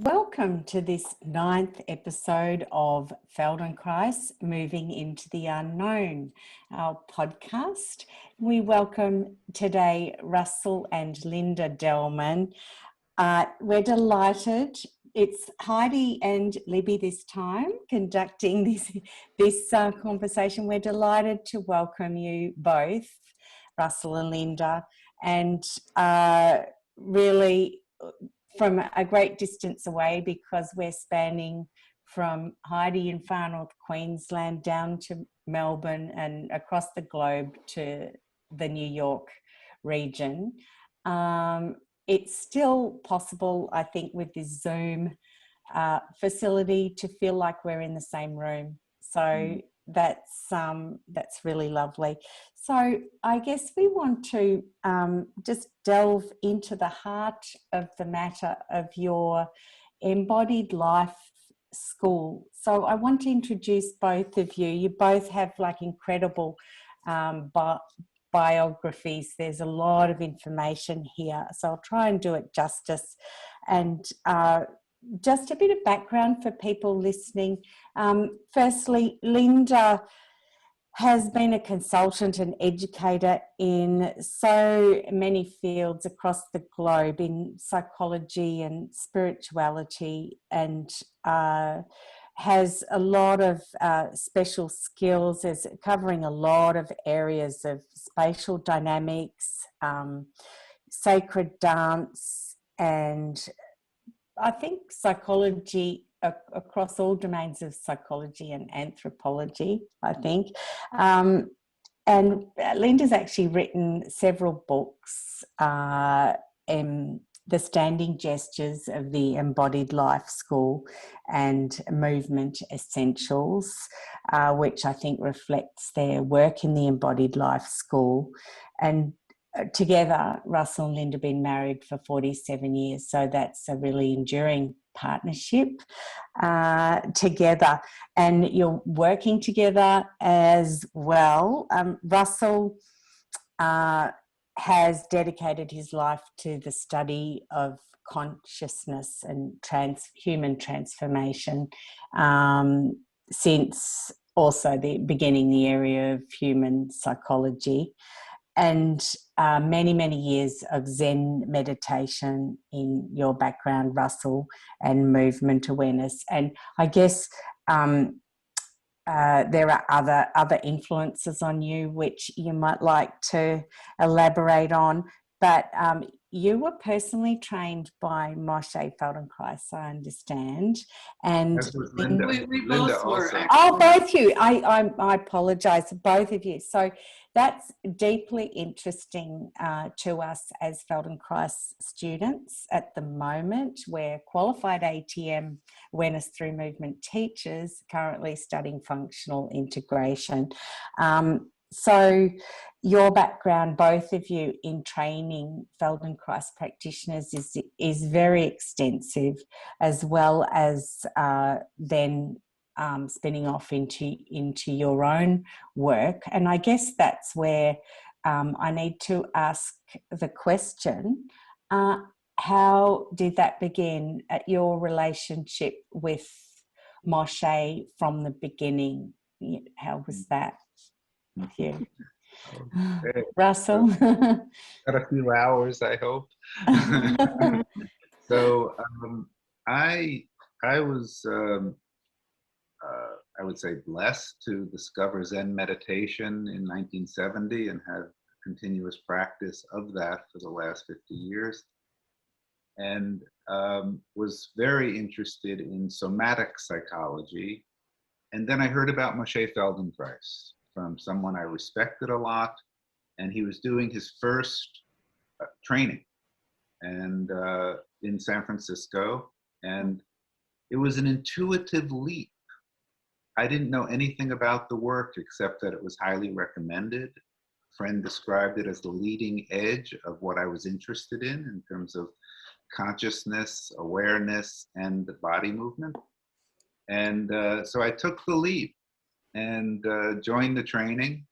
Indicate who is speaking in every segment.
Speaker 1: Welcome to this 9th episode of Feldenkrais Moving into the Unknown, our podcast. We welcome today Russell and Linda Delman. We're delighted. It's Heidi and Libby this time conducting this conversation. We're delighted to welcome you both, Russell and Linda, and really from a great distance away, because we're spanning from Heidi in far north Queensland down to Melbourne and across the globe to the New York region. It's still possible, I think, with this Zoom facility to feel like we're in the same room. So that's really lovely. So I guess we want to just delve into the heart of the matter of your Embodied Life School. So I want to introduce both of you. You both have like incredible biographies. There's a lot of information here, so I'll try and do it justice. And just a bit of background for people listening. Firstly, Linda has been a consultant and educator in so many fields across the globe, in psychology and spirituality, and has a lot of special skills, is covering a lot of areas of spatial dynamics, sacred dance, and I think psychology across all domains of psychology and anthropology, I think. And Linda's actually written several books, The Standing Gestures of the Embodied Life School and Movement Essentials, which I think reflects their work in the Embodied Life School. And together, Russell and Linda have been married for 47 years, so that's a really enduring partnership together. And you're working together as well. Russell has dedicated his life to the study of consciousness and human transformation since also beginning the area of human psychology, and many, many years of Zen meditation in your background, Russell, and movement awareness. And I guess there are other influences on you which you might like to elaborate on, but you were personally trained by Moshe Feldenkrais, I understand, and
Speaker 2: Linda.
Speaker 3: We
Speaker 2: Linda
Speaker 3: both were.
Speaker 2: also.
Speaker 1: Oh, both you. I apologise, both of you. So that's deeply interesting to us as Feldenkrais students at the moment. We're qualified ATM, Awareness Through Movement teachers, currently studying functional integration. So your background, both of you, in training Feldenkrais practitioners is very extensive, as well as then spinning off into your own work. And I guess that's where I need to ask the question, how did that begin at your relationship with Moshe from the beginning? How was that with you?
Speaker 2: Okay.
Speaker 1: Russell?
Speaker 2: Got a few hours, I hope. So I was, I would say, blessed to discover Zen meditation in 1970 and had continuous practice of that for the last 50 years. And was very interested in somatic psychology. And then I heard about Moshe Feldenkrais from someone I respected a lot, and he was doing his first training and in San Francisco, and it was an intuitive leap. I didn't know anything about the work except that it was highly recommended. A friend described it as the leading edge of what I was interested in terms of consciousness, awareness, and the body movement. And so I took the leap and joined the training.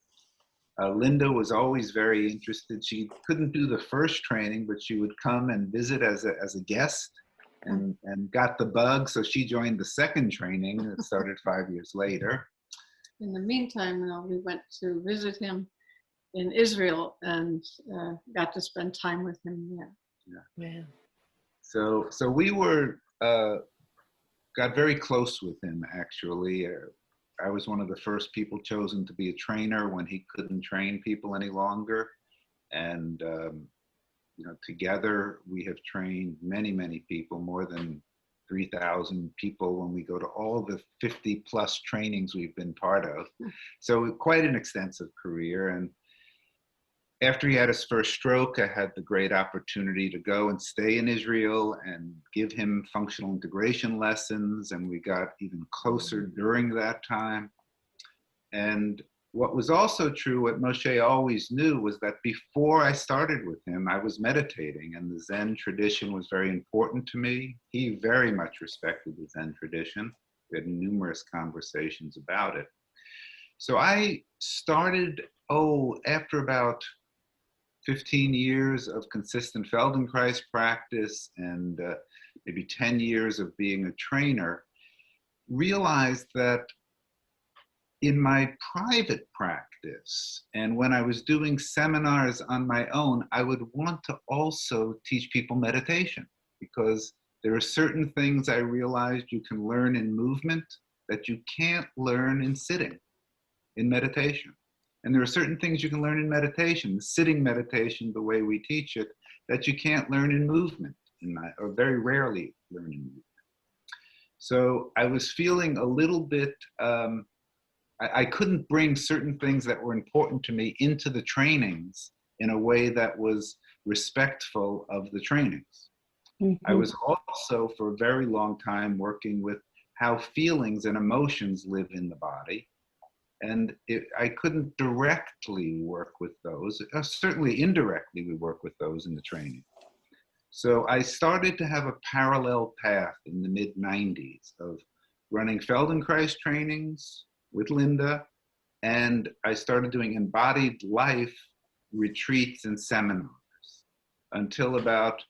Speaker 2: Linda was always very interested. She couldn't do the first training, but she would come and visit as a guest. and got the bug. So she joined the second training that started 5 years later.
Speaker 3: In the meantime, we went to visit him in Israel and got to spend time with him there.
Speaker 2: Yeah. So we were got very close with him, actually. I was one of the first people chosen to be a trainer when he couldn't train people any longer. And, together we have trained many, many people, more than 3,000 people when we go to all the 50 plus trainings we've been part of. So quite an extensive career. And after he had his first stroke, I had the great opportunity to go and stay in Israel and give him functional integration lessons. And we got even closer during that time. And what was also true, what Moshe always knew, was that before I started with him, I was meditating, and the Zen tradition was very important to me. He very much respected the Zen tradition. We had numerous conversations about it. So I started, after about 15 years of consistent Feldenkrais practice and maybe 10 years of being a trainer, realized that in my private practice and when I was doing seminars on my own, I would want to also teach people meditation, because there are certain things I realized you can learn in movement that you can't learn in sitting, in meditation. And there are certain things you can learn in meditation, sitting meditation, the way we teach it, that you can't learn in movement, or very rarely learn in movement. So I was feeling a little bit, I couldn't bring certain things that were important to me into the trainings in a way that was respectful of the trainings. Mm-hmm. I was also for a very long time working with how feelings and emotions live in the body. And I couldn't directly work with those. Certainly indirectly we work with those in the training. So I started to have a parallel path in the mid-90s of running Feldenkrais trainings with Linda, and I started doing embodied life retreats and seminars until about,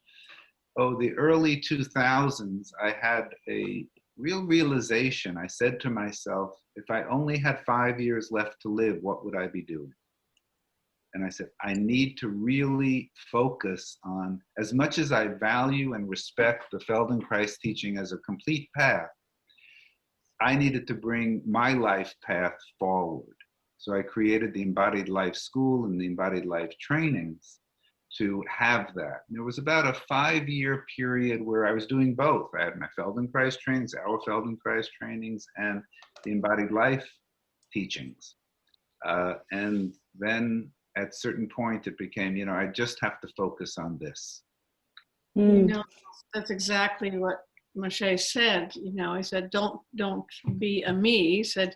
Speaker 2: the early 2000s. I had a real realization. I said to myself, if I only had 5 years left to live, what would I be doing? And I said, I need to really focus on, as much as I value and respect the Feldenkrais teaching as a complete path, I needed to bring my life path forward. So I created the Embodied Life School and the Embodied Life trainings to have that. And there was about a 5-year period where I was doing both. I had my Feldenkrais trainings, our Feldenkrais trainings, and the Embodied Life teachings. And then at a certain point it became, I just have to focus on this.
Speaker 3: That's exactly what Moshe said. He said, don't be a me. He said,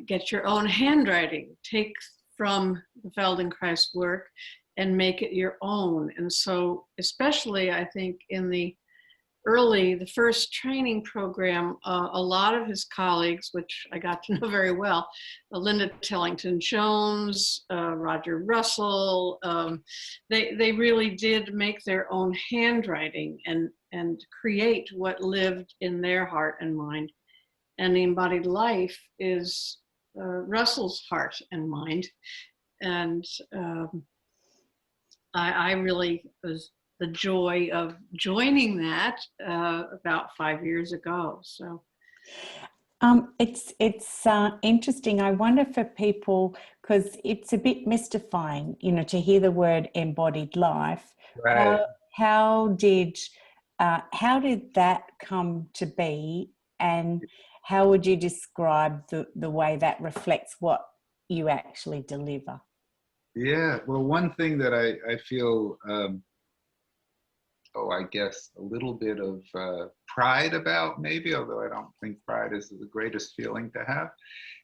Speaker 3: get your own handwriting, take from the Feldenkrais work and make it your own. And so, especially I think in the first training program, a lot of his colleagues, which I got to know very well, Linda Tellington-Jones, Roger Russell, they really did make their own handwriting and create what lived in their heart and mind. And the Embodied Life is Russell's heart and mind. And I really was the joy of joining that about 5 years ago. So
Speaker 1: it's interesting. I wonder for people, because it's a bit mystifying, to hear the word embodied life.
Speaker 2: Right.
Speaker 1: How did that come to be, and how would you describe the way that reflects what you actually deliver?
Speaker 2: Yeah, well, one thing that I feel, I guess a little bit of pride about, maybe, although I don't think pride is the greatest feeling to have,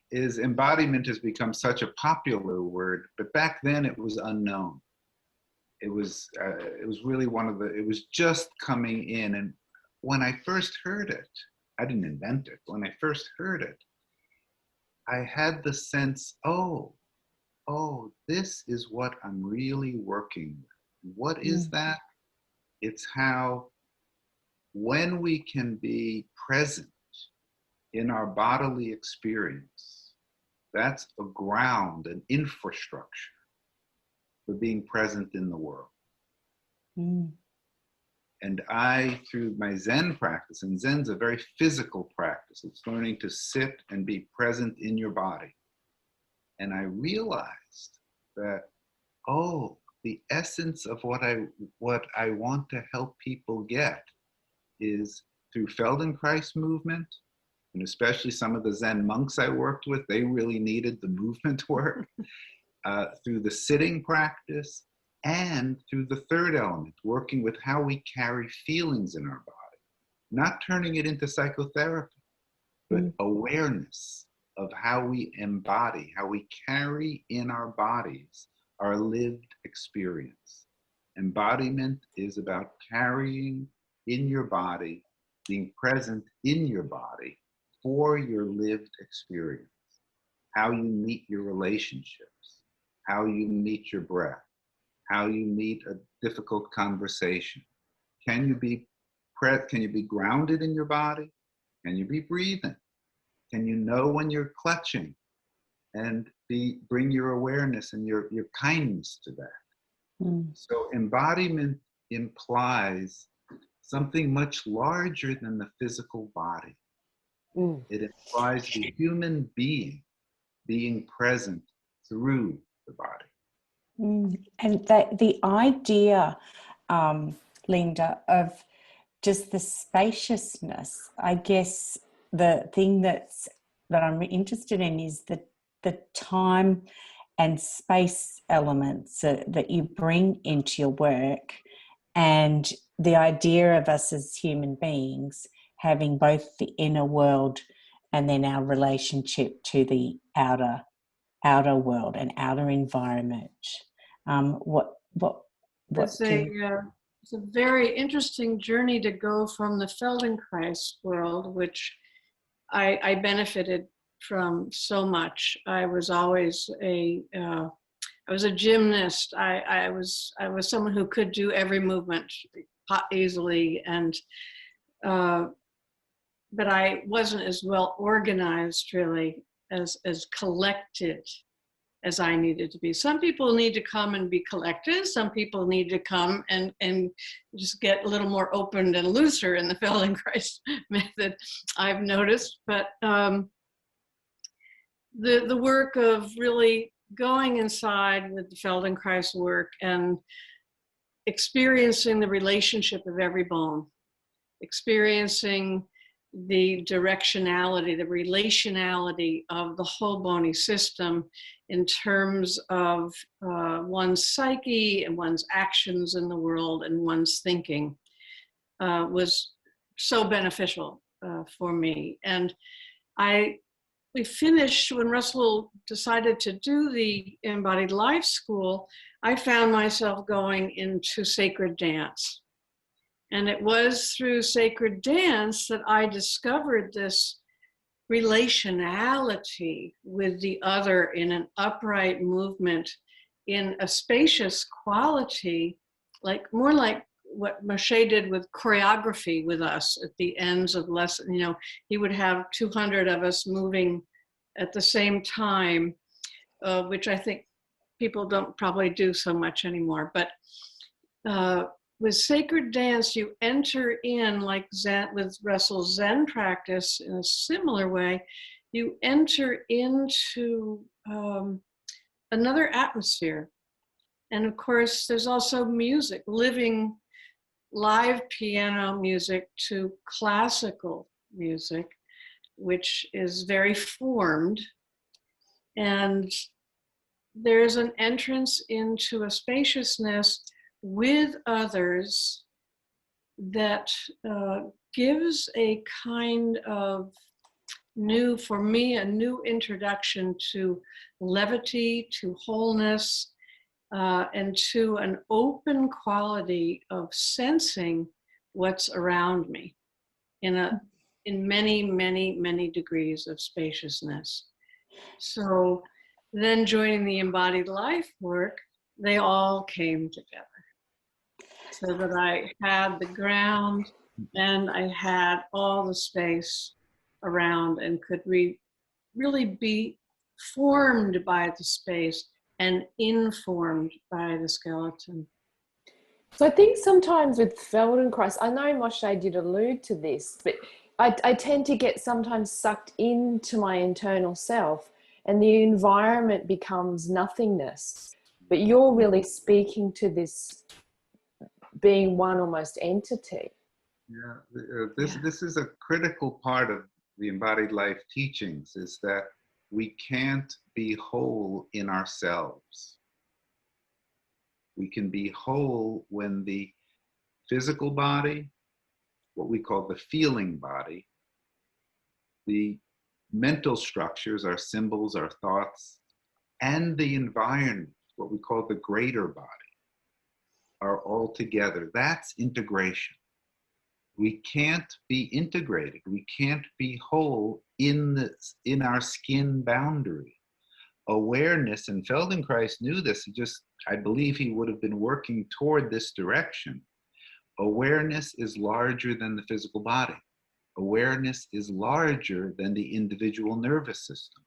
Speaker 2: is embodiment has become such a popular word, but back then it was unknown. It was really it was just coming in. And when I first heard it, I didn't invent it. When I first heard it, I had the sense, this is what I'm really working with. What is that? It's how when we can be present in our bodily experience, that's a ground, an infrastructure for being present in the world.
Speaker 1: Mm.
Speaker 2: And I, through my Zen practice, and Zen's a very physical practice, it's learning to sit and be present in your body. And I realized that, oh, the essence of what I want to help people get is through Feldenkrais movement, and especially some of the Zen monks I worked with, they really needed the movement work, through the sitting practice, and through the third element, working with how we carry feelings in our body, not turning it into psychotherapy, but awareness of how we embody, how we carry in our bodies our lived experience. Embodiment is about carrying in your body, being present in your body for your lived experience, how you meet your relationships, how you meet your breath, how you meet a difficult conversation. Can you be grounded in your body? Can you be breathing? Can you know when you're clutching? And bring your awareness and your kindness to that.
Speaker 1: Mm.
Speaker 2: So embodiment implies something much larger than the physical body.
Speaker 1: Mm.
Speaker 2: It implies the human being present through the body.
Speaker 1: And that the idea, Linda, of just the spaciousness, I guess the thing that I'm interested in is the time and space elements that you bring into your work, and the idea of us as human beings having both the inner world and then our relationship to the outer world and outer environment.
Speaker 3: It's a very interesting journey to go from the Feldenkrais world, which I benefited from so much. I was always I was a gymnast. I was someone who could do every movement easily, and but I wasn't as well organized, really, as collected as I needed to be. Some people need to come and be collected. Some people need to come and just get a little more open and looser in the Feldenkrais method, I've noticed. But the work of really going inside with the Feldenkrais work and experiencing the relationship of every bone, experiencing the directionality, the relationality of the whole bony system in terms of one's psyche and one's actions in the world and one's thinking was so beneficial for me. And we finished, when Russell decided to do the Embodied Life School, I found myself going into sacred dance. And it was through sacred dance that I discovered this relationality with the other in an upright movement, in a spacious quality, more like what Moshe did with choreography with us at the ends of lesson. You know, he would have 200 of us moving at the same time, which I think people don't probably do so much anymore. But with sacred dance, you enter in, like Zen, with Russell's Zen practice in a similar way, you enter into another atmosphere. And of course, there's also music, living live piano music to classical music, which is very formed. And there's an entrance into a spaciousness with others that gives a kind of for me, a new introduction to levity, to wholeness, and to an open quality of sensing what's around me in many, many, many degrees of spaciousness. So then joining the Embodied Life work, they all came together, so that I had the ground and I had all the space around and could really be formed by the space and informed by the skeleton.
Speaker 4: So I think sometimes with Feldenkrais, I know Moshe did allude to this, but I tend to get sometimes sucked into my internal self and the environment becomes nothingness. But you're really speaking to this being one almost entity.
Speaker 2: Yeah, this is a critical part of the embodied life teachings, is that we can't be whole in ourselves. We can be whole when the physical body, what we call the feeling body, the mental structures, our symbols, our thoughts, and the environment, what we call the greater body, are all together. That's integration. We can't be integrated. We can't be whole in our skin boundary. Awareness, and Feldenkrais knew this, I believe he would have been working toward this direction. Awareness is larger than the physical body. Awareness is larger than the individual nervous system.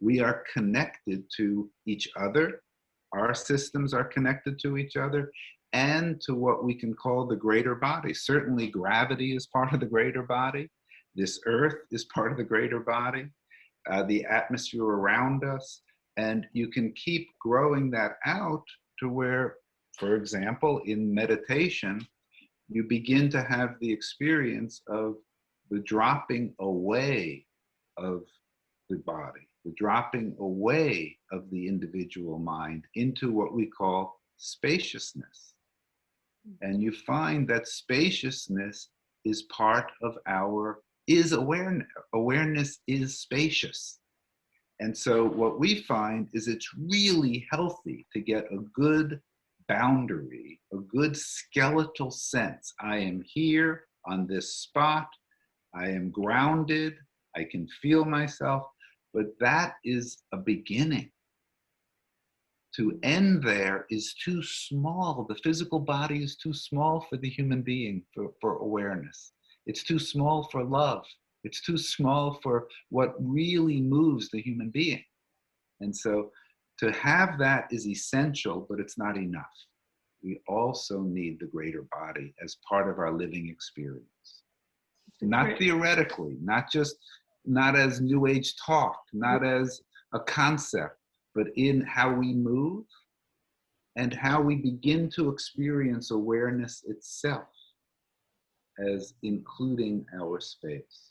Speaker 2: We are connected to each other. Our systems are connected to each other and to what we can call the greater body. Certainly gravity is part of the greater body. This earth is part of the greater body. The atmosphere around us. And you can keep growing that out to where, for example, in meditation, you begin to have the experience of the dropping away of the body, the dropping away of the individual mind into what we call spaciousness. And you find that spaciousness is part of is awareness. Awareness is spacious. And so what we find is it's really healthy to get a good boundary, a good skeletal sense. I am here on this spot. I am grounded. I can feel myself. But that is a beginning. To end there is too small. The physical body is too small for the human being, for awareness. It's too small for love. It's too small for what really moves the human being. And so to have that is essential, but it's not enough. We also need the greater body as part of our living experience. Not theoretically, not as New Age talk, not as a concept, but in how we move and how we begin to experience awareness itself as including our space.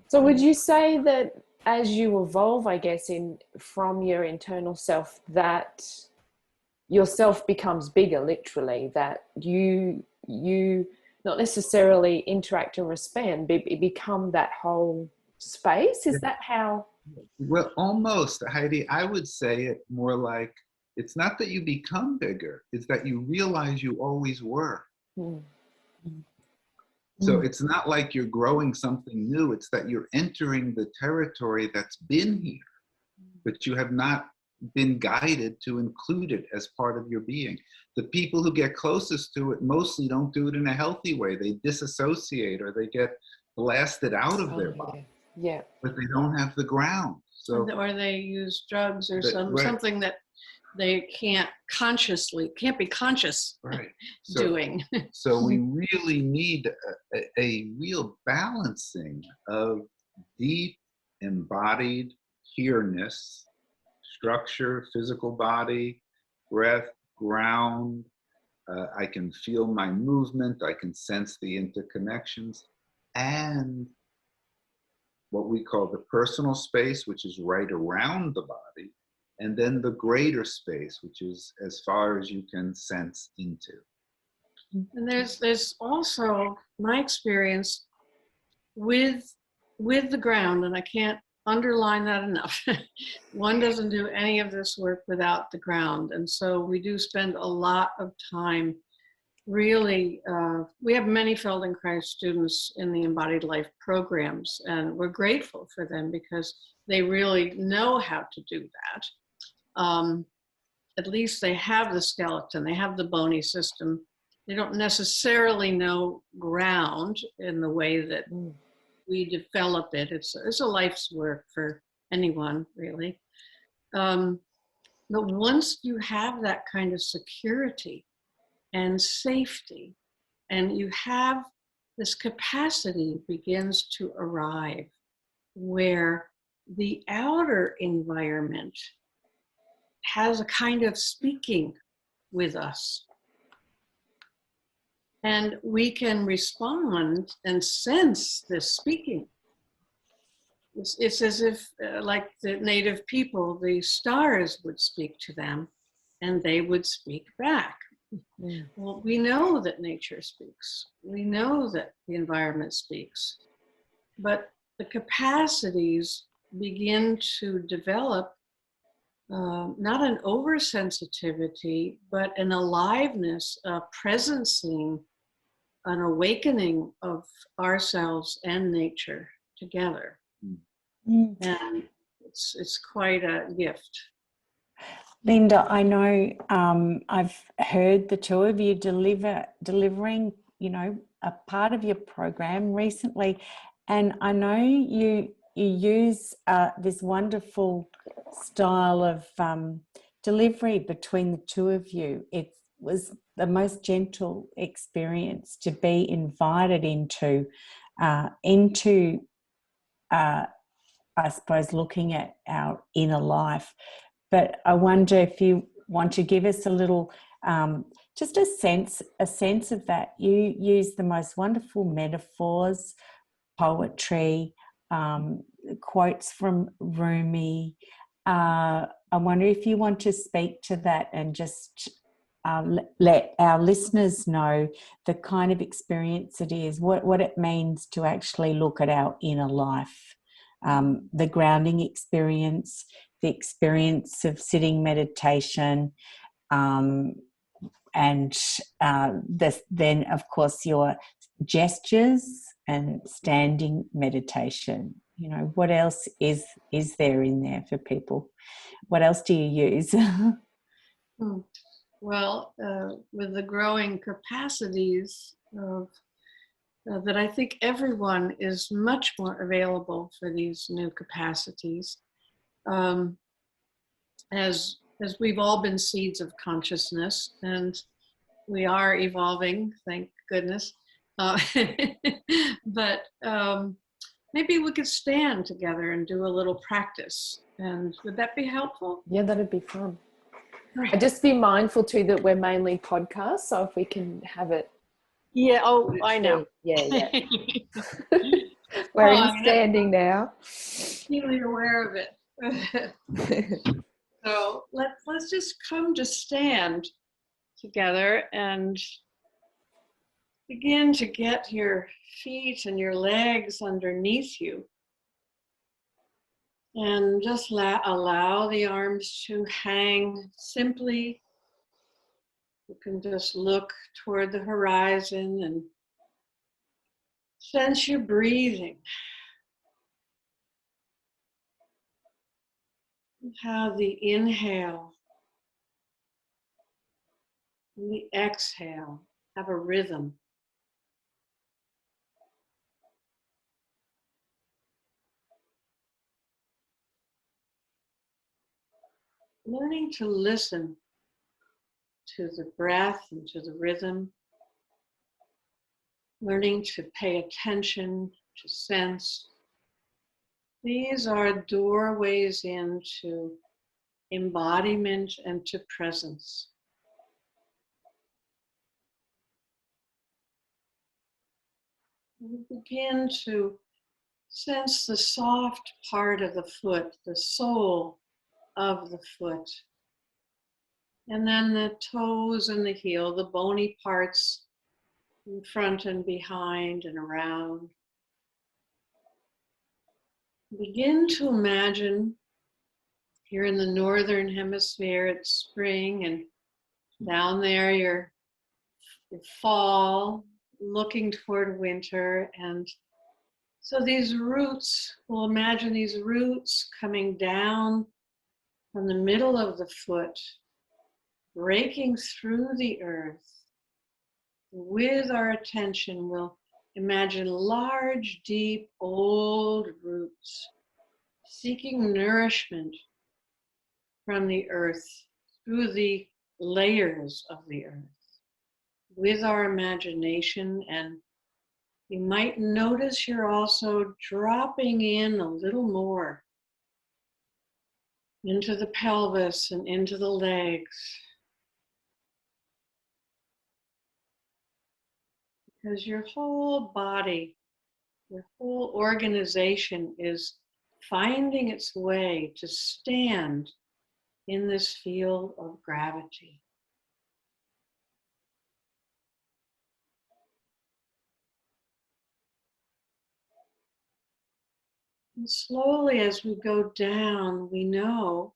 Speaker 4: So would you say that as you evolve, I guess, from your internal self, that yourself becomes bigger, literally, that you not necessarily interact and respond, but become that whole space? Is that how?
Speaker 2: Well, almost, Heidi. I would say it more like, it's not that you become bigger, it's that you realize you always were. So it's not like you're growing something new, it's that you're entering the territory that's been here, but you have not been guided to include it as part of your being. The people who get closest to it mostly don't do it in a healthy way. They disassociate or they get blasted out of their body.
Speaker 4: Yeah.
Speaker 2: But they don't have the ground. So,
Speaker 3: or they use drugs or something that they can't be conscious
Speaker 2: right.
Speaker 3: doing.
Speaker 2: So we really need a real balancing of deep embodied here-ness, structure, physical body, breath, ground. I can feel my movement. I can sense the interconnections, and what we call the personal space, which is right around the body, and then the greater space, which is as far as you can sense into.
Speaker 3: And there's also my experience with the ground, and I can't underline that enough. One doesn't do any of this work without the ground. And so we do spend a lot of time really, we have many Feldenkrais students in the Embodied Life programs, and we're grateful for them because they really know how to do that. At least they have the skeleton, they have the bony system, They don't necessarily know ground in the way that we develop it. It's a life's work for anyone, really. But once you have that kind of security and safety, and you have this capacity begins to arrive where the outer environment has a kind of speaking with us. And we can respond and sense this speaking. It's as if, like the native people, the stars would speak to them and they would speak back. Well, we know that nature speaks. We know that the environment speaks. But the capacities begin to develop not an oversensitivity, but an aliveness, a presencing, an awakening of ourselves and nature together. And it's quite a gift.
Speaker 1: Linda, I know I've heard the two of you delivering, you know, a part of your program recently, and I know you use this wonderful style of delivery between the two of you. It was the most gentle experience to be invited into I suppose, looking at our inner life. But I wonder if you want to give us a little, just a sense of that. You use the most wonderful metaphors, poetry, quotes from Rumi. I wonder if you want to speak to that and just let our listeners know the kind of experience it is, what it means to actually look at our inner life. The grounding experience, the experience of sitting meditation, and then, of course, your gestures and standing meditation. You know, what else is there in there for people? What else do you use?
Speaker 3: Well, with the growing capacities of that I think everyone is much more available for these new capacities. As we've all been seeds of consciousness, and we are evolving, thank goodness. But maybe we could stand together and do a little practice. And would that be helpful?
Speaker 4: Yeah, that'd be fun.
Speaker 3: Right.
Speaker 4: I'd just be mindful too that we're mainly podcasts, so if we can have it.
Speaker 3: Yeah, oh, I know.
Speaker 4: Yeah. We're in standing now.
Speaker 3: Keenly aware of it. So let's just come to stand together and begin to get your feet and your legs underneath you. And just allow the arms to hang simply. You can just look toward the horizon and sense your breathing. How the inhale and the exhale have a rhythm. Learning to listen to the breath and to the rhythm. Learning to pay attention, to sense. These are doorways into embodiment and to presence. We begin to sense the soft part of the foot, the sole of the foot. And then the toes and the heel, the bony parts in front and behind and around. Begin to imagine you're in the northern hemisphere, it's spring, and down there you're fall, looking toward winter. And so these roots, we'll imagine these roots coming down from the middle of the foot, breaking through the earth, with our attention, we'll imagine large, deep, old roots seeking nourishment from the earth through the layers of the earth with our imagination. And you might notice you're also dropping in a little more into the pelvis and into the legs, because your whole body, your whole organization is finding its way to stand in this field of gravity. And slowly as we go down, we know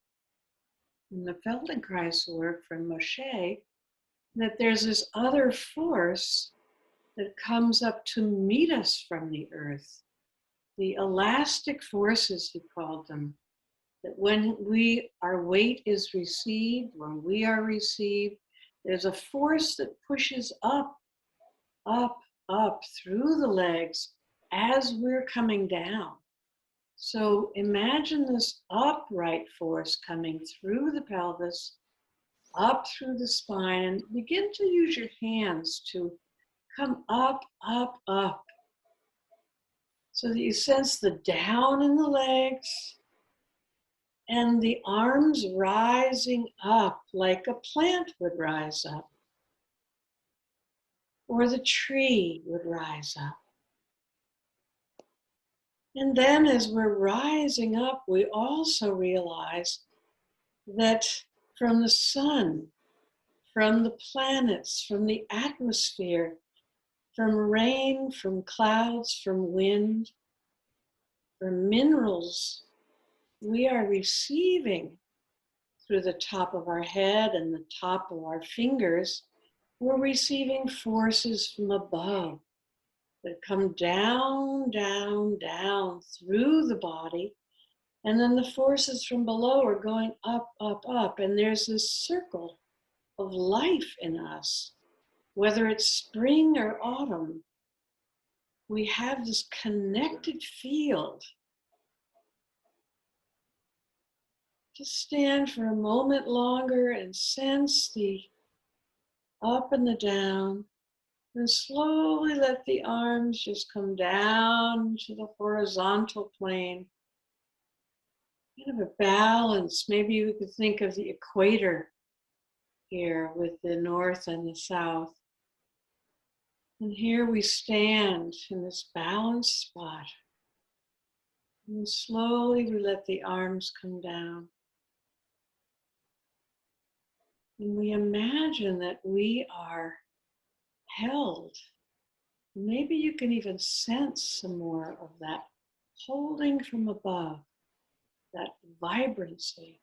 Speaker 3: in the Feldenkrais work from Moshe that there's this other force that comes up to meet us from the earth. The elastic forces, he called them, that when our weight is received, when we are received, there's a force that pushes up, up, up through the legs as we're coming down. So imagine this upright force coming through the pelvis, up through the spine, and begin to use your hands to come up, up, up, so that you sense the down in the legs and the arms rising up like a plant would rise up, or the tree would rise up. And then as we're rising up, we also realize that from the sun, from the planets, from the atmosphere, from rain, from clouds, from wind, from minerals, we are receiving through the top of our head and the top of our fingers. We're receiving forces from above that come down, down, down through the body. And then the forces from below are going up, up, up. And there's this circle of life in us. Whether it's spring or autumn, we have this connected field. Just stand for a moment longer and sense the up and the down. And slowly let the arms just come down to the horizontal plane. Kind of a balance. Maybe you could think of the equator here with the north and the south. And here we stand in this balanced spot. And slowly we let the arms come down. And we imagine that we are held. Maybe you can even sense some more of that holding from above, that vibrancy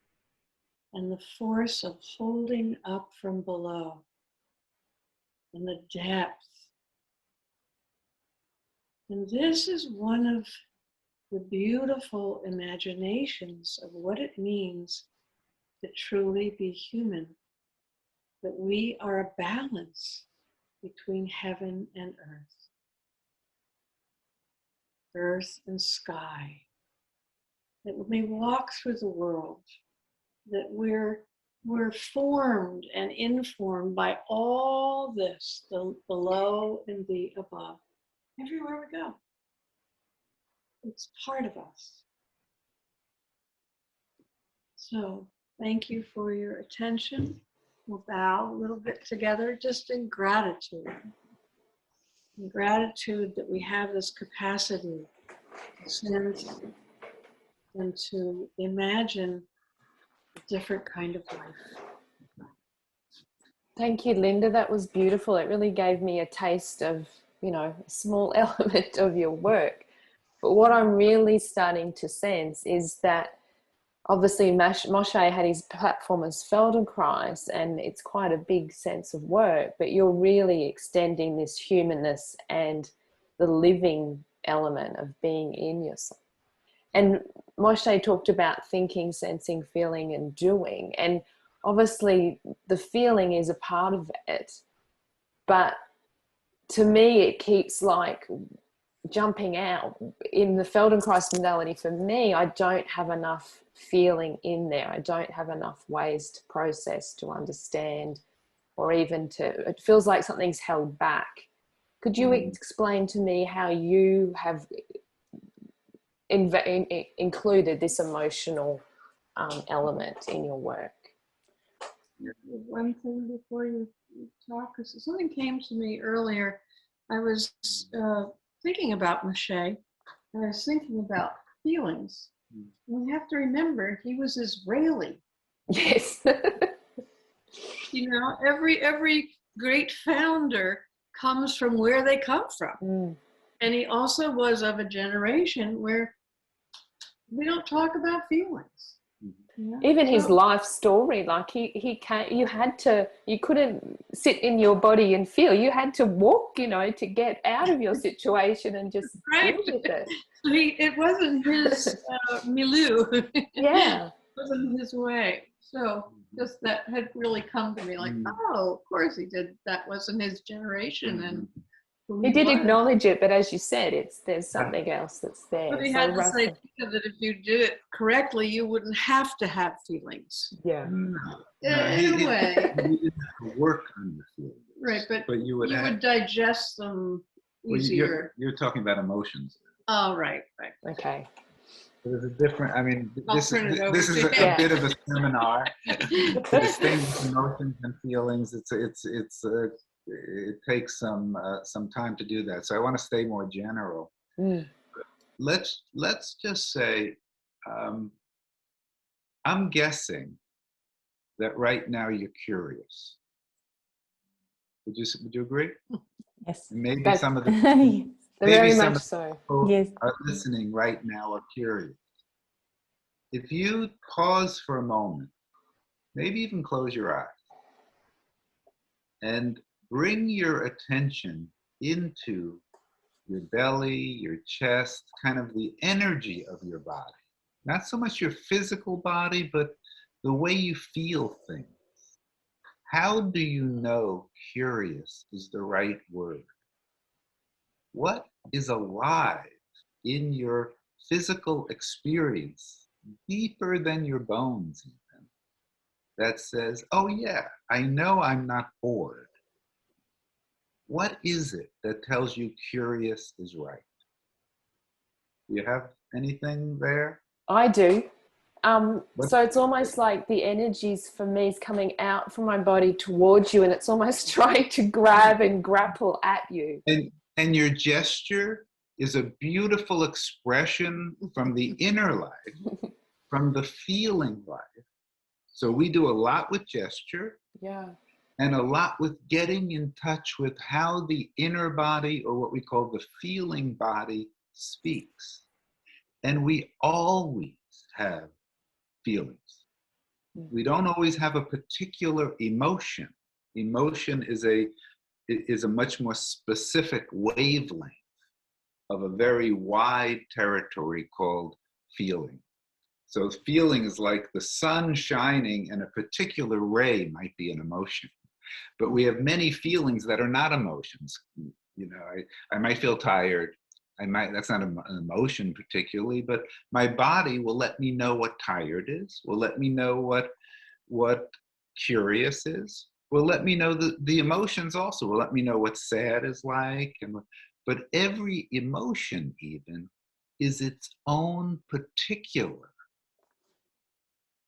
Speaker 3: and the force of holding up from below, and the depth. And this is one of the beautiful imaginations of what it means to truly be human, that we are a balance between heaven and earth and sky, that when we walk through the world, that we're formed and informed by all this, the below and the above, everywhere we go. It's part of us. So thank you for your attention. We'll bow a little bit together just in gratitude. In gratitude that we have this capacity to sense and to imagine a different kind of life.
Speaker 4: Thank you, Linda. That was beautiful. It really gave me a taste of, a small element of your work. But what I'm really starting to sense is that obviously Moshe had his platform as Feldenkrais, and it's quite a big sense of work, but you're really extending this humanness and the living element of being in yourself. And Moshe talked about thinking, sensing, feeling, and doing. And obviously the feeling is a part of it, but to me, it keeps like jumping out. In the Feldenkrais modality, for me, I don't have enough feeling in there. I don't have enough ways to process, to understand, or even to, it feels like something's held back. Could you explain to me how you have included this emotional element in your work?
Speaker 3: One thing before you talk, because something came to me earlier. I was thinking about Moshe. I was thinking about feelings. We have to remember he was Israeli.
Speaker 4: Yes.
Speaker 3: You know, every great founder comes from where they come from. And he also was of a generation where we don't talk about feelings. Yeah.
Speaker 4: Even his life story, like he can't, you couldn't sit in your body and feel. You had to walk, you know, to get out of your situation and just
Speaker 3: right.
Speaker 4: deal with it.
Speaker 3: It wasn't his milieu.
Speaker 4: Yeah.
Speaker 3: It wasn't his way. So just that had really come to me like, oh, of course he did. That wasn't his generation. And
Speaker 4: he did acknowledge it, but as you said, there's something else that's there.
Speaker 3: But he had this idea that if you did it correctly, you wouldn't have to have feelings.
Speaker 4: Yeah.
Speaker 3: In a way.
Speaker 2: You didn't have to work on your feelings.
Speaker 3: Right, but
Speaker 2: you would
Speaker 3: digest them easier.
Speaker 2: You're talking about emotions.
Speaker 3: Oh, right.
Speaker 4: Okay.
Speaker 2: There's a different, I mean, this is a
Speaker 3: Yeah.
Speaker 2: bit of a seminar to distinguish emotions and feelings. It takes some time to do that. So I want to stay more general. Let's just say, I'm guessing that right now you're curious. Would you agree?
Speaker 1: Yes.
Speaker 2: Maybe some of the
Speaker 4: very much so.
Speaker 1: Yes.
Speaker 2: Are listening right now are curious. If you pause for a moment, maybe even close your eyes, and bring your attention into your belly, your chest, kind of the energy of your body. Not so much your physical body, but the way you feel things. How do you know curious is the right word? What is alive in your physical experience, deeper than your bones even, that says, oh yeah, I know I'm not bored? What is it that tells you curious is right? Do you have anything there?
Speaker 4: I do. So it's almost like the energies for me is coming out from my body towards you, and it's almost trying to grab and grapple at you.
Speaker 2: And your gesture is a beautiful expression from the inner life, from the feeling life. So we do a lot with gesture.
Speaker 4: Yeah.
Speaker 2: And a lot with getting in touch with how the inner body, or what we call the feeling body, speaks. And we always have feelings. We don't always have a particular emotion. Emotion is a much more specific wavelength of a very wide territory called feeling. So feeling is like the sun shining, and a particular ray might be an emotion. But we have many feelings that are not emotions. You know, I might feel tired. That's not an emotion particularly, but my body will let me know what tired is, will let me know what curious is, will let me know the emotions also, will let me know what sad is like. But every emotion even is its own particular,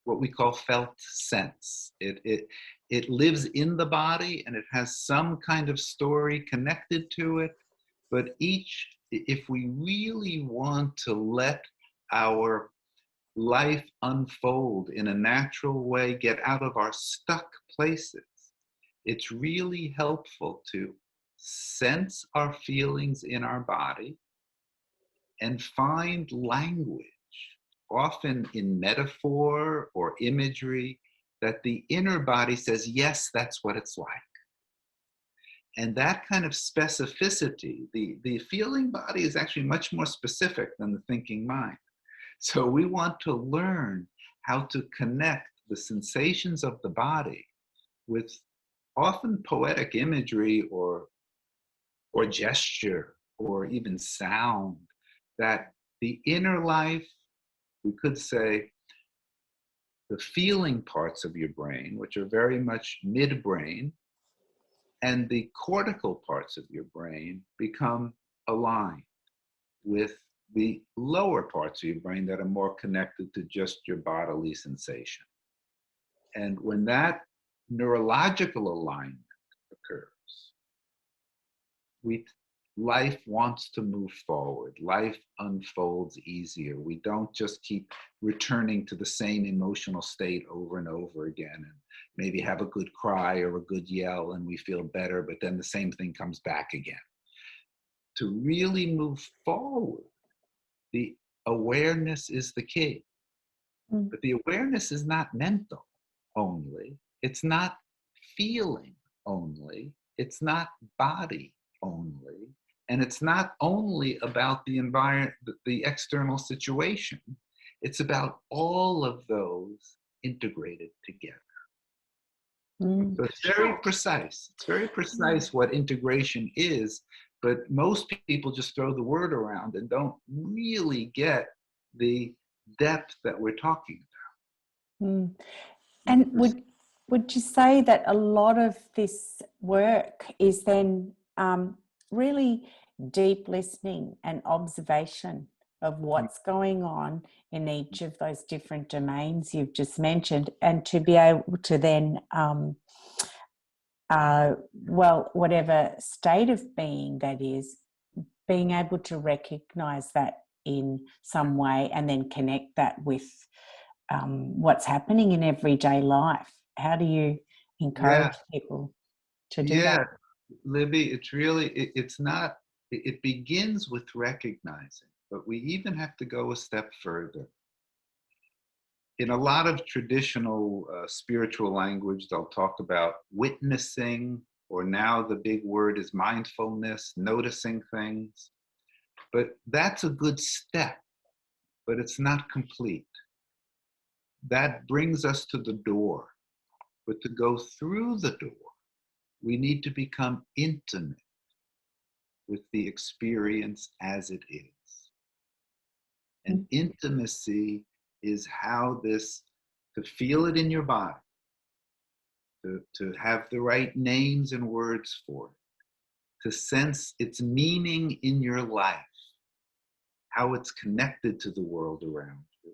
Speaker 2: what we call felt sense. It lives in the body, and it has some kind of story connected to it. But if we really want to let our life unfold in a natural way, get out of our stuck places, it's really helpful to sense our feelings in our body and find language, often in metaphor or imagery, that the inner body says, yes, that's what it's like. And that kind of specificity, the feeling body is actually much more specific than the thinking mind. So we want to learn how to connect the sensations of the body with often poetic imagery or or gesture or even sound, that the inner life, we could say, the feeling parts of your brain, which are very much midbrain, and the cortical parts of your brain become aligned with the lower parts of your brain that are more connected to just your bodily sensation. And when that neurological alignment occurs, life wants to move forward. Life unfolds easier. We don't just keep returning to the same emotional state over and over again, and maybe have a good cry or a good yell and we feel better, but then the same thing comes back again. To really move forward, the awareness is the key. But the awareness is not mental only. It's not feeling only. It's not body only. And it's not only about the environment, the external situation. It's about all of those integrated together. So it's very precise. It's very precise what integration is, but most people just throw the word around and don't really get the depth that we're talking about.
Speaker 1: And would you say that a lot of this work is then really deep listening and observation of what's going on in each of those different domains you've just mentioned, and to be able to then, whatever state of being that is, being able to recognize that in some way and then connect that with what's happening in everyday life. How do you encourage people to do that?
Speaker 2: Libby, it's really, it's not, it begins with recognizing, but we even have to go a step further. In a lot of traditional spiritual language, they'll talk about witnessing, or now the big word is mindfulness, noticing things. But that's a good step, but it's not complete. That brings us to the door. But to go through the door, we need to become intimate with the experience as it is. And intimacy is how this, to feel it in your body, to have the right names and words for it, to sense its meaning in your life, how it's connected to the world around you,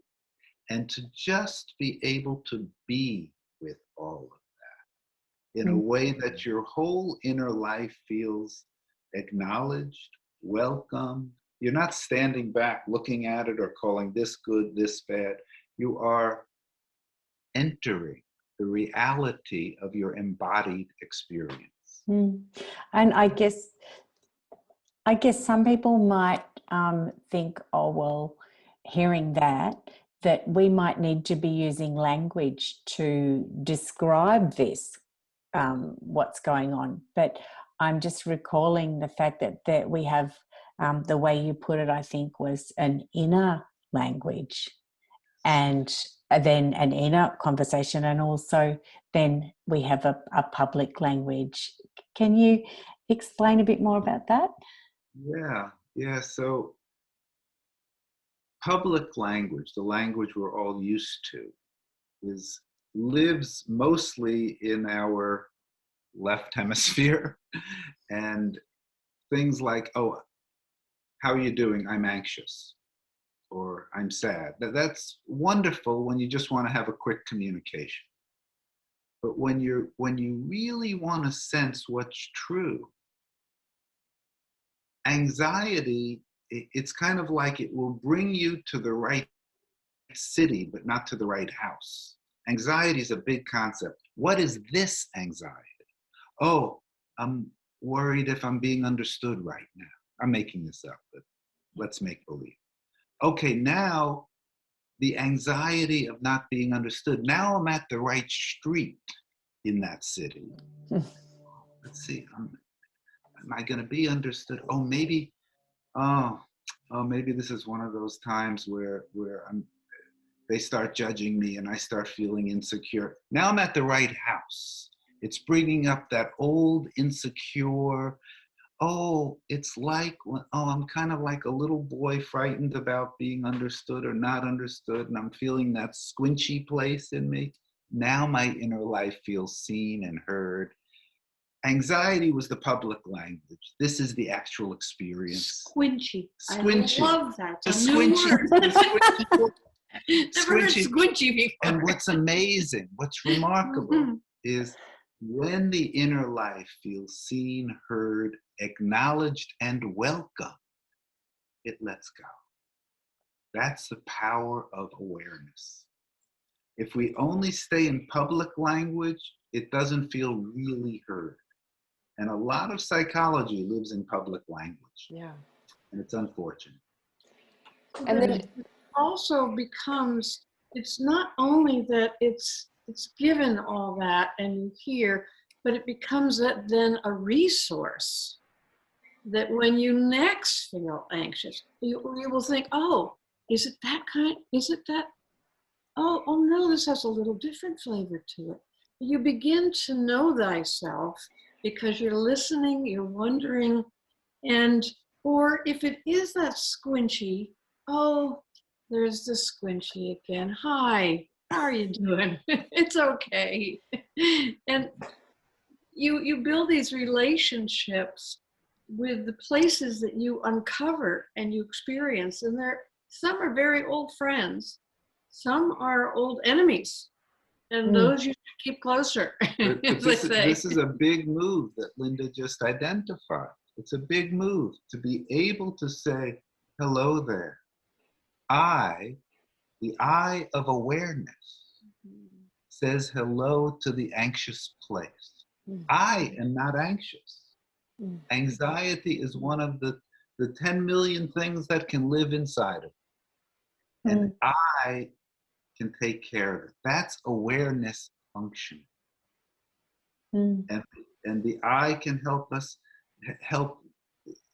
Speaker 2: and to just be able to be with all of that in a way that your whole inner life feels acknowledged, welcomed. You're not standing back looking at it or calling this good, this bad. You are entering the reality of your embodied experience.
Speaker 1: And I guess some people might think, oh, well, hearing that we might need to be using language to describe this, what's going on. But I'm just recalling the fact that we have, the way you put it, I think, was an inner language, and then an inner conversation, and also then we have a public language. Can you explain a bit more about that?
Speaker 2: Yeah. So public language, the language we're all used to, lives mostly in our left hemisphere. And things like, oh, how are you doing? I'm anxious, or I'm sad. That's wonderful when you just want to have a quick communication. But when you really want to sense what's true, anxiety, it's kind of like it will bring you to the right city, but not to the right house. Anxiety is a big concept. What is this anxiety? Oh, I'm worried if I'm being understood right now. I'm making this up, but let's make believe. Okay, now the anxiety of not being understood. Now I'm at the right street in that city. Let's see, am I going to be understood? Oh, maybe, maybe this is one of those times where they start judging me and I start feeling insecure. Now I'm at the right house. It's bringing up that old insecure, oh, it's like, oh, I'm kind of like a little boy frightened about being understood or not understood, and I'm feeling that squinchy place in me. Now my inner life feels seen and heard. Anxiety was the public language. This is the actual experience.
Speaker 3: Squinchy.
Speaker 2: Squinchy.
Speaker 3: I love that.
Speaker 2: The
Speaker 3: It's a new
Speaker 2: squinchy.
Speaker 3: word.
Speaker 2: The squinchy.
Speaker 3: Never heard
Speaker 2: Squinchy.
Speaker 3: squinchy before.
Speaker 2: And what's amazing, what's remarkable is when the inner life feels seen, heard, acknowledged, and welcome, it lets go. That's the power of awareness. If we only stay in public language, it doesn't feel really heard. And a lot of psychology lives in public language.
Speaker 4: Yeah.
Speaker 2: And it's unfortunate.
Speaker 4: And then
Speaker 3: it also becomes, it's not only that it's given all that and you hear, but it becomes that then a resource that when you next feel anxious, you will think, oh, is it that kind? Is it that? Oh no, this has a little different flavor to it. You begin to know thyself because you're listening, you're wondering, and, or if it is that squinchy, oh, there's the squinchy again. Hi, how are you doing? It's okay. And you build these relationships with the places that you uncover and you experience. And some are very old friends. Some are old enemies. And those you should keep closer.
Speaker 2: But this is a big move that Linda just identified. It's a big move to be able to say, hello there. The I of awareness says hello to the anxious place. I am not anxious. Anxiety is one of the 10 million things that can live inside of it. And I can take care of it. That's awareness function. And the I can help us help.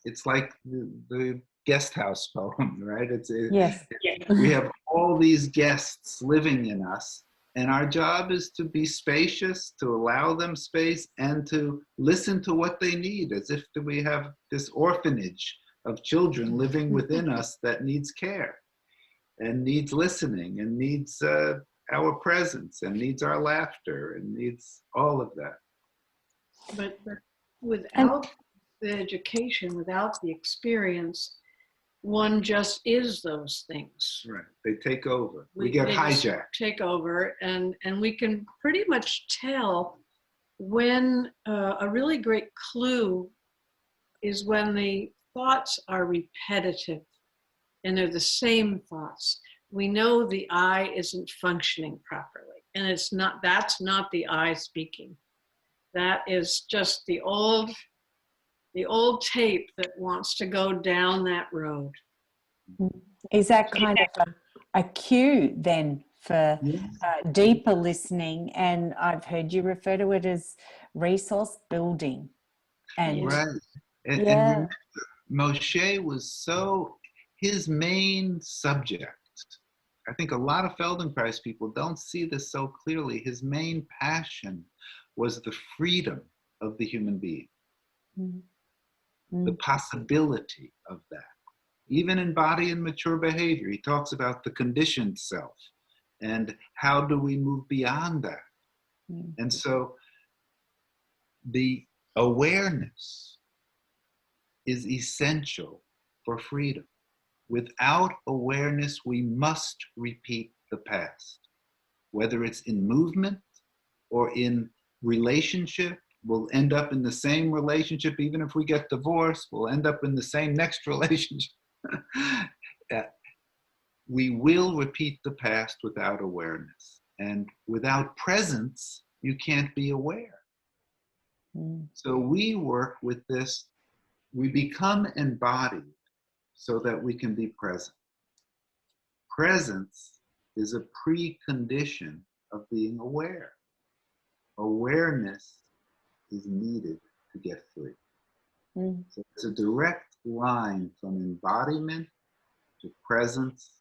Speaker 2: It's like the guest house poem, right?
Speaker 1: Yes.
Speaker 2: We have all these guests living in us, and our job is to be spacious, to allow them space, and to listen to what they need, as if we have this orphanage of children living within us that needs care and needs listening and needs our presence and needs our laughter and needs all of that.
Speaker 3: But without the education, without the experience, one just is those things.
Speaker 2: Right. They take over. We get hijacked.
Speaker 3: Take over, and we can pretty much tell when a really great clue is when the thoughts are repetitive and they're the same thoughts. We know the I isn't functioning properly, and that's not the I speaking. That is just the old tape that wants to go down that road.
Speaker 1: Is that kind of a cue then for deeper listening? And I've heard you refer to it as resource building. And
Speaker 2: right. And remember, Moshe was his main subject. I think a lot of Feldenkrais people don't see this so clearly. His main passion was the freedom of the human being. The possibility of that. Even in Body and Mature Behavior, he talks about the conditioned self and how do we move beyond that. And so the awareness is essential for freedom. Without awareness, we must repeat the past. Whether it's in movement or in relationship, we'll end up in the same relationship. Even if we get divorced, we'll end up in the same next relationship. We will repeat the past without awareness. And without presence, you can't be aware. So we work with this. We become embodied so that we can be present. Presence is a precondition of being aware. Awareness is needed to get free. So it's a direct line from embodiment to presence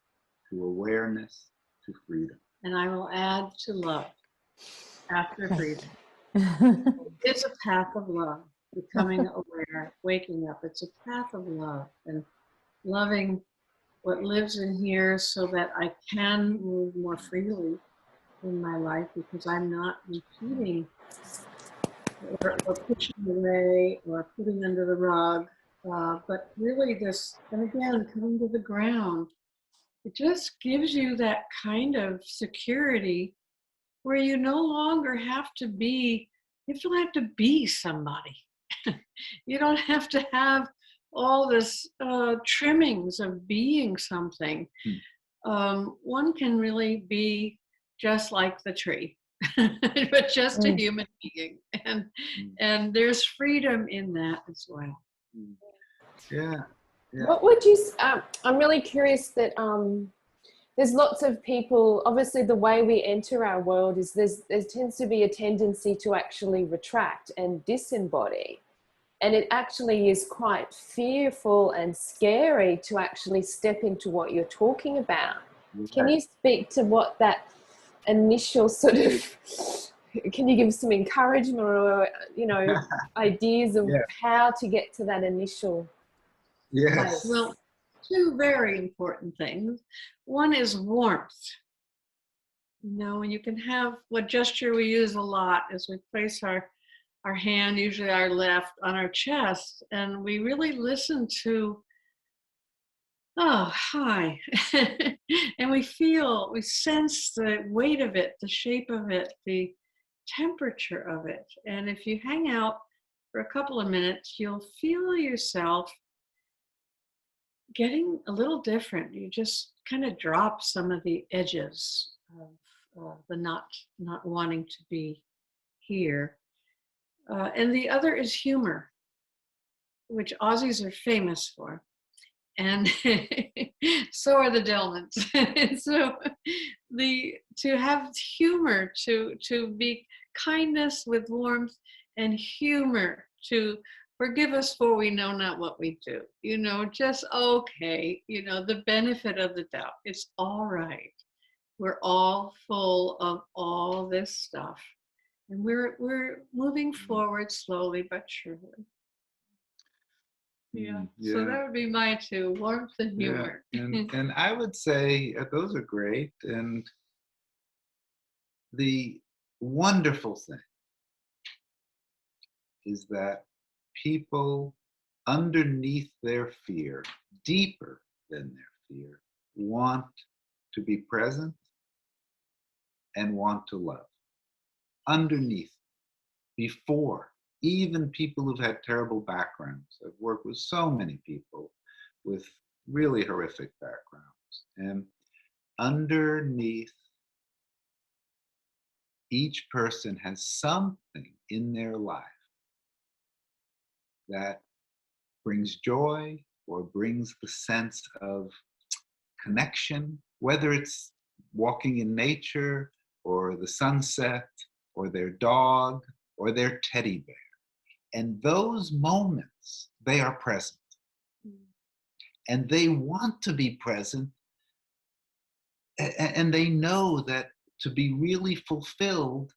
Speaker 2: to awareness to freedom.
Speaker 3: And I will add to love after freedom. It's a path of love. becoming aware, waking up. It's a path of love and loving what lives in here so that I can move more freely in my life because I'm not repeating or pushing away or putting under the rug. But really this, and again, coming to the ground, it just gives you that kind of security where you no longer have to be, you don't have to be somebody. You don't have to have all this trimmings of being something. One can really be just like the tree, but just a human being. And there's freedom in that as well.
Speaker 2: Yeah. Yeah.
Speaker 4: What would you, I'm really curious that there's lots of people, obviously the way we enter our world is there tends to be a tendency to actually retract and disembody. And it actually is quite fearful and scary to actually step into what you're talking about. Right. Can you speak to what that initial sort of, can you give some encouragement or, you know, ideas of how to get to that initial place?
Speaker 3: Well, two very important things. One is warmth. You know, and you can have, what gesture we use a lot is we place our hand, usually our left, on our chest, and we really listen to, oh, hi. And we sense the weight of it, the shape of it, the temperature of it. And if you hang out for a couple of minutes, you'll feel yourself getting a little different. You just kind of drop some of the edges of the not wanting to be here. And the other is humor, which Aussies are famous for. And so are the Delmans. So to have humor, to be kindness with warmth and humor, to forgive us for we know not what we do. You know, just okay, you know, the benefit of the doubt. It's all right. We're all full of all this stuff. And we're moving forward slowly but surely. Yeah. So that would be my two, warmth and humor.
Speaker 2: And I would say those are great. And the wonderful thing is that people underneath their fear, deeper than their fear, want to be present and want to love. Underneath, before, even people who've had terrible backgrounds. I've worked with so many people with really horrific backgrounds. And underneath, each person has something in their life that brings joy or brings the sense of connection, whether it's walking in nature or the sunset or their dog or their teddy bear. And those moments, they are present. And they want to be present. And they know that to be really fulfilled,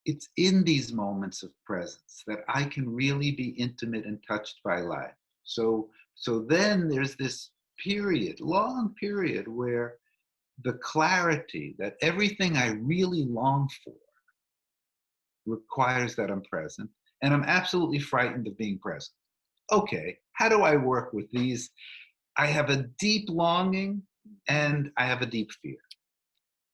Speaker 2: it's in these moments of presence that I can really be intimate and touched by life. So then there's this period, long period, where the clarity that everything I really long for requires that I'm present, and I'm absolutely frightened of being present. Okay, how do I work with these? I have a deep longing and I have a deep fear.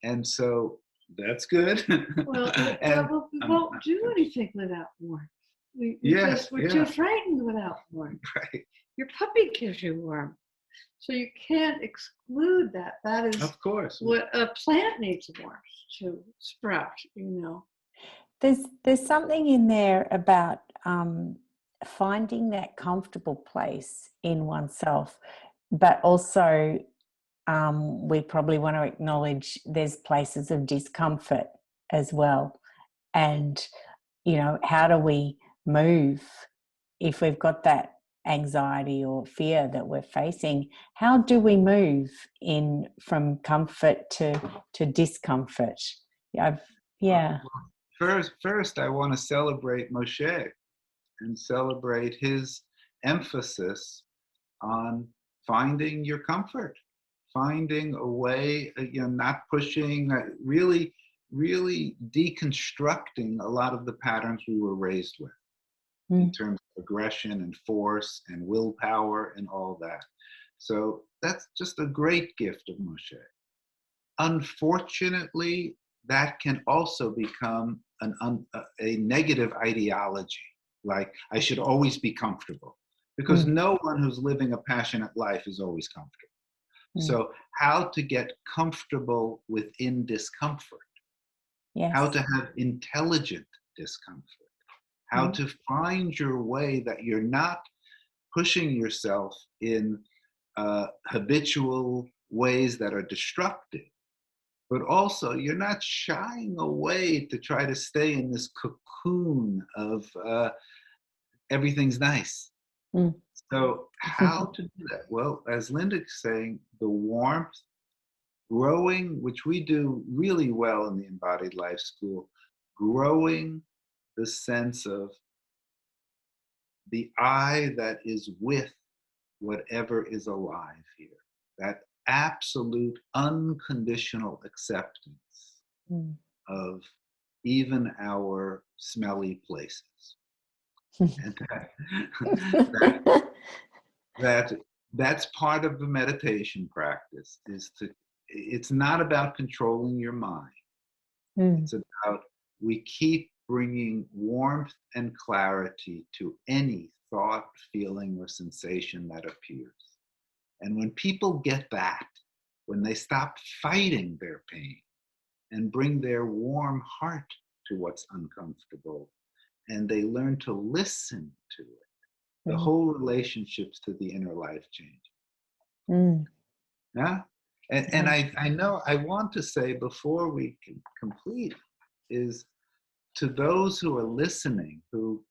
Speaker 2: And so that's good.
Speaker 3: Well, we won't do anything without warmth. We're too frightened without warmth.
Speaker 2: Right.
Speaker 3: Your puppy gives you warmth. So you can't exclude that. That is, of course, what a plant needs warmth to sprout, you know.
Speaker 1: There's something in there about finding that comfortable place in oneself, but also we probably want to acknowledge there's places of discomfort as well. And, you know, how do we move if we've got that anxiety or fear that we're facing? How do we move in from comfort to discomfort?
Speaker 2: First, I want to celebrate Moshe. and celebrate his emphasis on finding your comfort, finding a way, not pushing, really deconstructing a lot of the patterns we were raised with in terms of aggression and force and willpower and all that. So that's just a great gift of Moshe. Unfortunately, that can also become a negative ideology, like I should always be comfortable, because no one who's living a passionate life is always comfortable. So how to get comfortable within discomfort, how to have intelligent discomfort, how to find your way that you're not pushing yourself in habitual ways that are destructive, but also you're not shying away to try to stay in this cocoon of everything's nice. So how to do that? Well, as Linda's saying, the warmth, growing, which we do really well in the Embodied Life School, growing the sense of the I that is with whatever is alive here, that absolute unconditional acceptance of even our smelly places. And that's part of the meditation practice, it's not about controlling your mind. It's about, we keep bringing warmth and clarity to any thought, feeling, or sensation that appears. And when people get that, when they stop fighting their pain and bring their warm heart to what's uncomfortable, and they learn to listen to it, the whole relationships to the inner life change. Yeah? And I know I want to say before we can complete is to those who are listening, who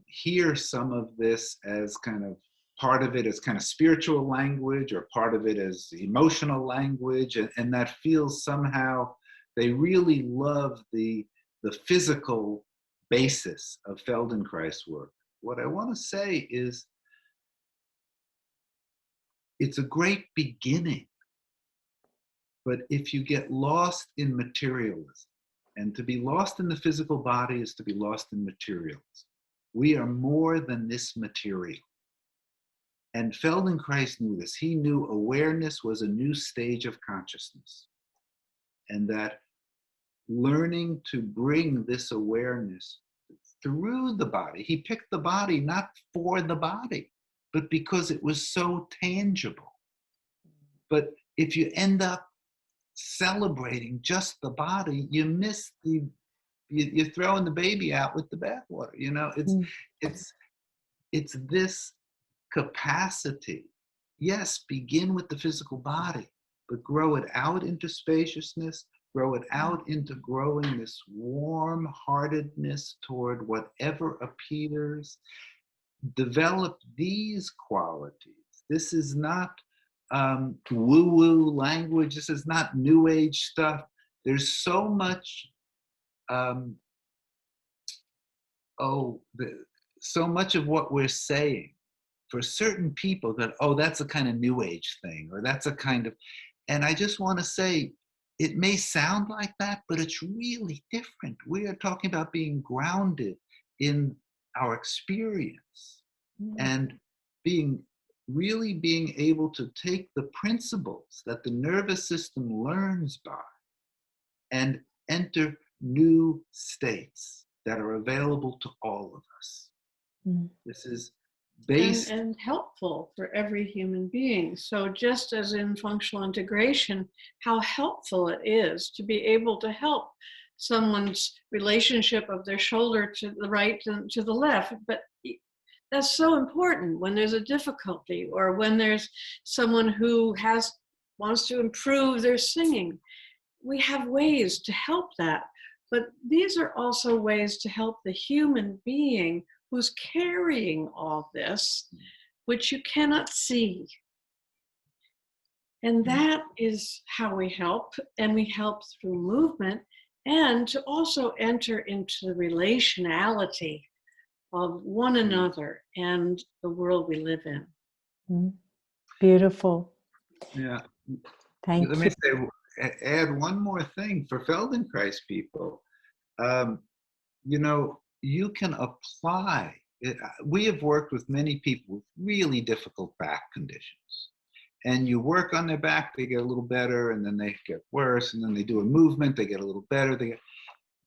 Speaker 2: hear some of this as kind of part of it as kind of spiritual language or part of it as emotional language, and that feels somehow they really love the physical basis of Feldenkrais work. What I want to say is it's a great beginning, but if you get lost in materialism, and to be lost in the physical body is to be lost in materials. We are more than this material. And Feldenkrais knew this. He knew awareness was a new stage of consciousness, and that learning to bring this awareness through the body. He picked the body not for the body, but because it was so tangible. But if you end up celebrating just the body, you miss you're throwing the baby out with the bathwater. It's this capacity. Yes, begin with the physical body, but grow it out into spaciousness, grow it out into growing this warm-heartedness toward whatever appears. Develop these qualities. This is not woo-woo language. This is not new age stuff. There's so much, so much of what we're saying for certain people that, that's a kind of new age thing, or that's a kind of, and I just want to say, it may sound like that, but it's really different. We are talking about being grounded in our experience and really being able to take the principles that the nervous system learns by and enter new states that are available to all of us. This is based
Speaker 3: and helpful for every human being. So just as in functional integration, how helpful it is to be able to help someone's relationship of their shoulder to the right and to the left. But that's so important when there's a difficulty, or when there's someone who wants to improve their singing. We have ways to help that, but these are also ways to help the human being who's carrying all this, which you cannot see. And that is how we help, and we help through movement, and to also enter into the relationality of one another and the world we live in.
Speaker 1: Beautiful.
Speaker 2: Yeah.
Speaker 1: Thank
Speaker 2: Let
Speaker 1: you.
Speaker 2: me say, add one more thing for Feldenkrais people. You know, you can apply. We have worked with many people with really difficult back conditions. And you work on their back, they get a little better, and then they get worse, and then they do a movement, they get a little better.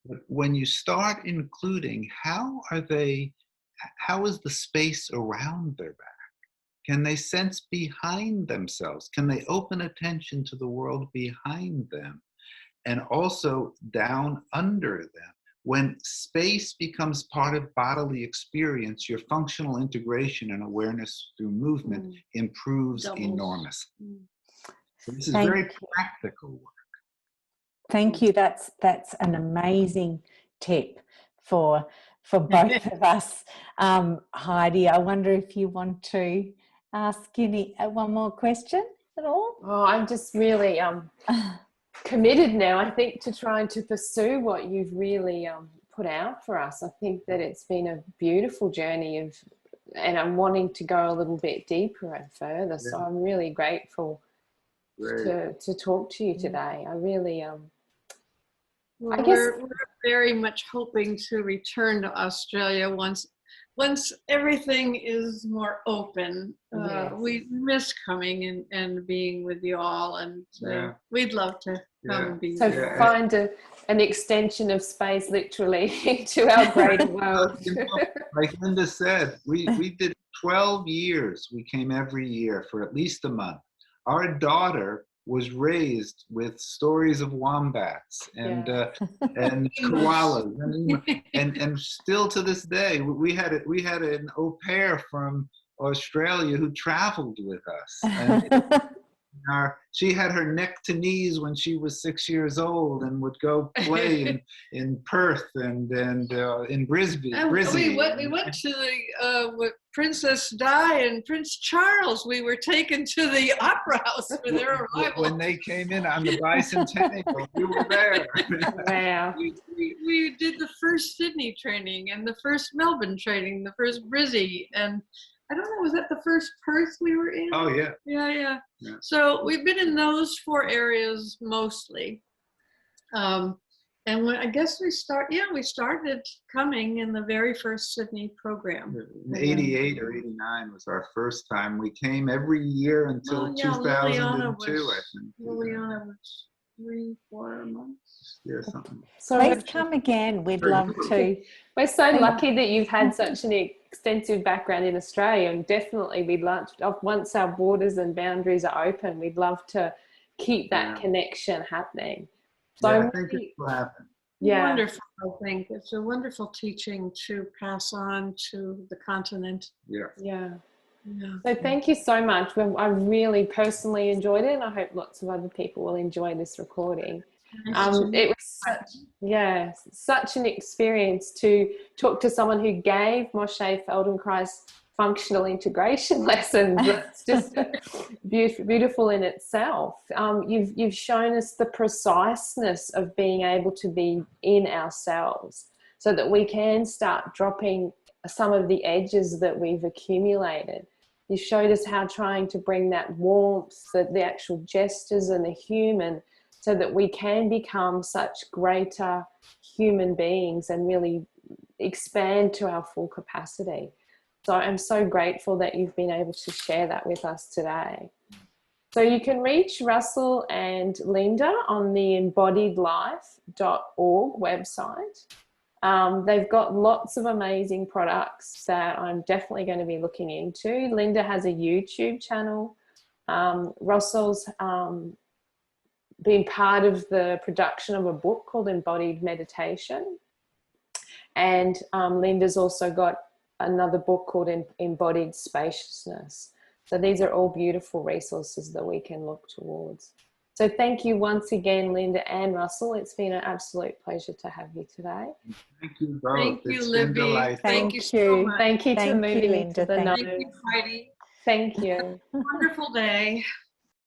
Speaker 2: But when you start including how is the space around their back? Can they sense behind themselves? Can they open attention to the world behind them and also down under them? When space becomes part of bodily experience, your functional integration and awareness through movement improves enormously. So this is very practical work.
Speaker 1: Thank you. That's an amazing tip for both of us. Heidi, I wonder if you want to ask one more question at all?
Speaker 4: Oh, I'm just really committed now, I think, to trying to pursue what you've really put out for us. I think that it's been a beautiful journey and I'm wanting to go a little bit deeper and further. So I'm really grateful to talk to you today. I really
Speaker 3: well, I guess we're very much hoping to return to Australia once everything is more open. We miss coming and being with you all, and we'd love to come and be.
Speaker 4: So find an extension of space, literally, to our great world.
Speaker 2: You know, like Linda said, we did 12 years. We came every year for at least a month. Our daughter was raised with stories of wombats and koalas, and still to this day we had an au pair from Australia who traveled with us. And she had her neck to knees when she was 6 years old and would go play in Perth and in Brisbane.
Speaker 3: We went to the Princess Di and Prince Charles. We were taken to the Opera House for their arrival.
Speaker 2: When they came in on the bicentennial, we were there.
Speaker 4: Wow.
Speaker 3: We did the first Sydney training and the first Melbourne training, the first Brizzy, and I don't know, was that the first Perth we were in?
Speaker 2: Oh, yeah.
Speaker 3: Yeah. So we've been in those 4 areas mostly. And I guess we started coming in the very first Sydney program.
Speaker 2: In 88 or 89 was our first time. We came every year until 2002, I think.
Speaker 3: Liliana was 3-4 months.
Speaker 2: Yeah, something.
Speaker 1: So please come again. We'd love to.
Speaker 4: We're so lucky that you've had such an extensive background in Australia, and definitely we'd love to, once our borders and boundaries are open, we'd love to keep that connection happening. So
Speaker 2: I think it will happen.
Speaker 3: Wonderful. I think it's a wonderful teaching to pass on to the continent.
Speaker 4: Yeah. So thank you so much. I really personally enjoyed it, and I hope lots of other people will enjoy this recording. It was such an experience to talk to someone who gave Moshe Feldenkrais functional integration lessons. It's just beautiful in itself. You've shown us the preciseness of being able to be in ourselves so that we can start dropping some of the edges that we've accumulated. You showed us how trying to bring that warmth, the actual gestures and the human, so that we can become such greater human beings and really expand to our full capacity. So I'm so grateful that you've been able to share that with us today. So you can reach Russell and Linda on the embodiedlife.org website. They've got lots of amazing products that I'm definitely going to be looking into. Linda has a YouTube channel. Russell's been part of the production of a book called Embodied Meditation. And Linda's also got another book called Embodied Spaciousness. So these are all beautiful resources that we can look towards. So thank you once again, Linda and Russell. It's been an absolute pleasure to have you today.
Speaker 2: Thank you both.
Speaker 3: Thank you,
Speaker 2: It's
Speaker 3: Libby.
Speaker 2: been delightful.
Speaker 3: Thank you so much.
Speaker 4: Thank you to moving
Speaker 1: Linda.
Speaker 4: into the
Speaker 1: Thank
Speaker 4: nose.
Speaker 3: Thank you, Heidi.
Speaker 4: Thank you.
Speaker 3: Wonderful day.